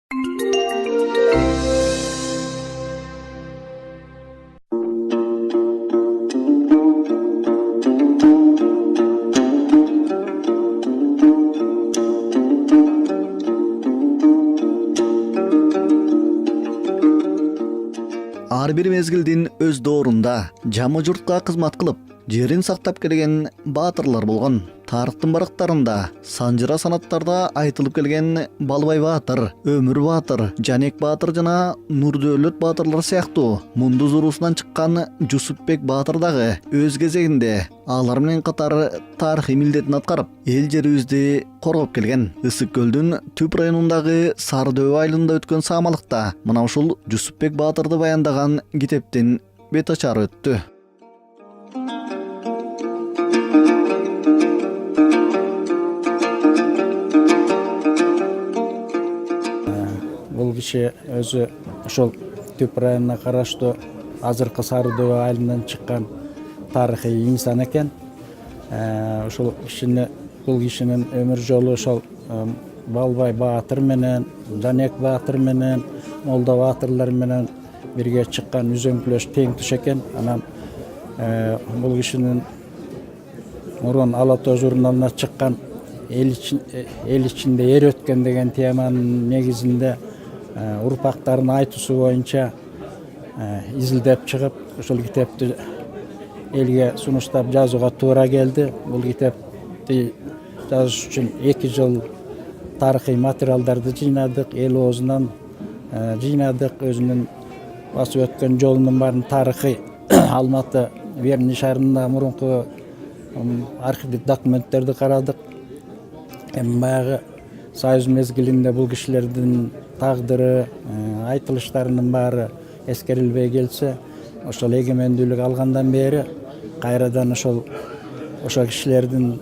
Ар бир мезгилдин өз доорунда жамы журтка кызмат кылып, жерин сактап келген баатырлар болгон. Тарыхтын барактарында, санжыра санаттарда айтылып келген Балбай баатыр, Өмүр баатыр, Жанек баатыр жана Нурдөөлөт баатырлар сыяктуу мундуз уруусунан чыккан Жусупбек баатыр дагы өз кезегинде алар менен катар тарыхый милдетин аткарып, эл жерибизди коргоп келген. Ысык көлдүн түп районундагы Сары Дөбө айылында өткөн саамалыкта мына ушул Жусупбек баатырды баяндаган китептин бет ачары өттү. Бул киши өзү ошол түп районуна караштуу азыркы Сары Дөбө айылынан чыккан тарыхый инсан экен. Ошол бул кишинин өмүр жолу ошол Балбай баатыр менен, Жанек баатыр менен, Молда баатырлар менен бирге чыккан үзөңкүлөш тең туш экен. Анан бул кишинин мурун Ала Тоо журналына чыккан эл ичинде эр өткөн деген теманын негизинде урпактарын айтуусу боюнча изилдеп чыгып, ошол китепти элге сунуштап жазууга туура келди. Бул китепти жазыш үчүн 2 жыл тарыхый материалдарды жыйнадык, эл оозунан жыйнадык, өзүнүн басып өткөн жолунун баарын тарыхый Алматы Верный шаарында мурунку архивдик документтерди карадык. Эми баягы Союз мезгилинде бул кишилердин тагдыры, айтылыштарынын баары эскерилбей келсе, ошол эгемендүүлүк алгандан бери кайрадан ошол кишилердин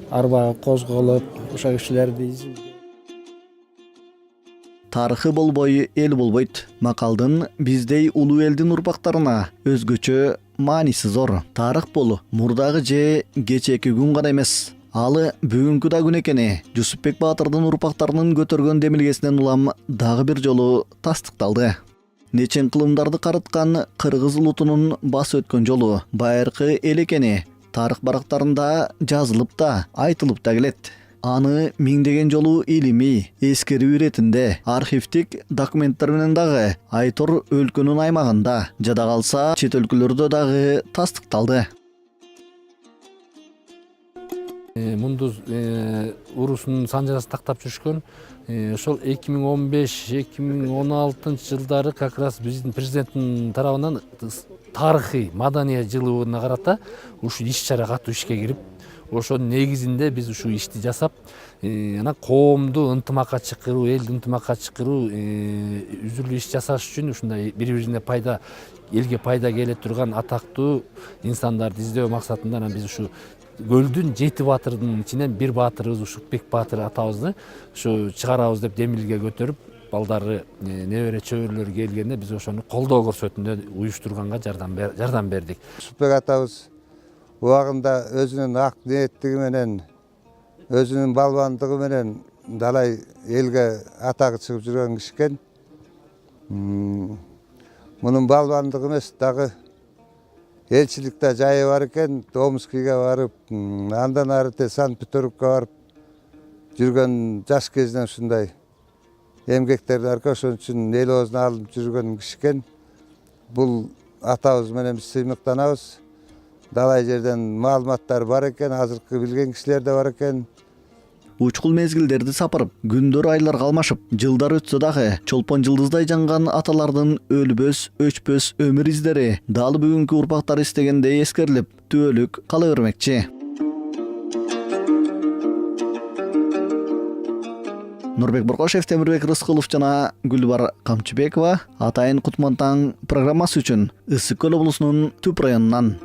арбагы козголуп, ошол кишилерди Тарыхы болбой эл болбойт. Макалдын биздей улуу элдин урпактарына өзгөчө мааниси зор. Тарых бул мурдагы же кечээки күн гана эмес. Алы бүгүнкү да күн экени Жусупбек баатырдын урпактарынын көтөргөн демилгесинен улам дагы бир жолу тастыкталды. Нечен кылымдарды карыткан кыргыз улутунун басы өткөн жолу байыркы эл экени тарых барактарында жазылып да, айтылып да келет. Аны миңдеген жолу илимий, эскерүү иретинде, архивдик документтер менен дагы айтор өлкөнүн аймагында, жада калса чет өлкөлөрдө дагы тастыкталды. Мундуз уруусунун санжарасын тактап жүрүшкөн. Ошол 2015-2016 жылдары как раз биздин президенттин тарабынан тарыхый маданият жылына карата ушул иш-чара катуу ишке кирип, ошонун негизинде биз ушул ишти жасап, анан коомду ынтымакка чакыруу, элди ынтымакка чакыруу, үзүлүү иш жасаш үчүн ушундай бири-бирине элге пайда келе турган атактуу инсандарды издөө максатында анан биз ушу көлдүн 7 баатырдын ичинен бир баатырыбыз Жусупбек баатыр атабызды ушу чыгарабыз деп демилге көтөрүп, балдары небере чөбүрлөр келгенде биз ошону колдоо көрсөтүндө уюштурганга жардам бердик. Жусупбек атабыз убагында өзүнүн ак ниеттиги менен, өзүнүн балбандыгы менен далай элге атагы чыгып жүргөн киши экен. Мунун балбандыгы эмес, дагы элчиликте жайы бар экен, Томскийге барып, андан ары Санкт-Петербургка барып жүргөн жаш кезинен ушундай эмгектерди арка ошон үчүн эл оозуна алынып жүргөн киши экен. Бул атабыз менен биз сыймыктанабыз. Далай жерден маалыматтар бар экен, азыркы билген кишилер да бар экен. Учкул мезгилдерди сапырып, күндөр айларга алмашып, жылдар өтсө дагы чолпон жылдыздай жанган аталардын өлбөс, өчпөс өмүр издери дал бүгүнкү урпактар истегендей эскерилип, түбөлүк кала бермекчи. Нурбек Боркошев, Темирбек Рыскулов жана Гүлбар Камчыбекова Атайын Кутман таң программасы үчүн Ысык көл облусунун түп районунан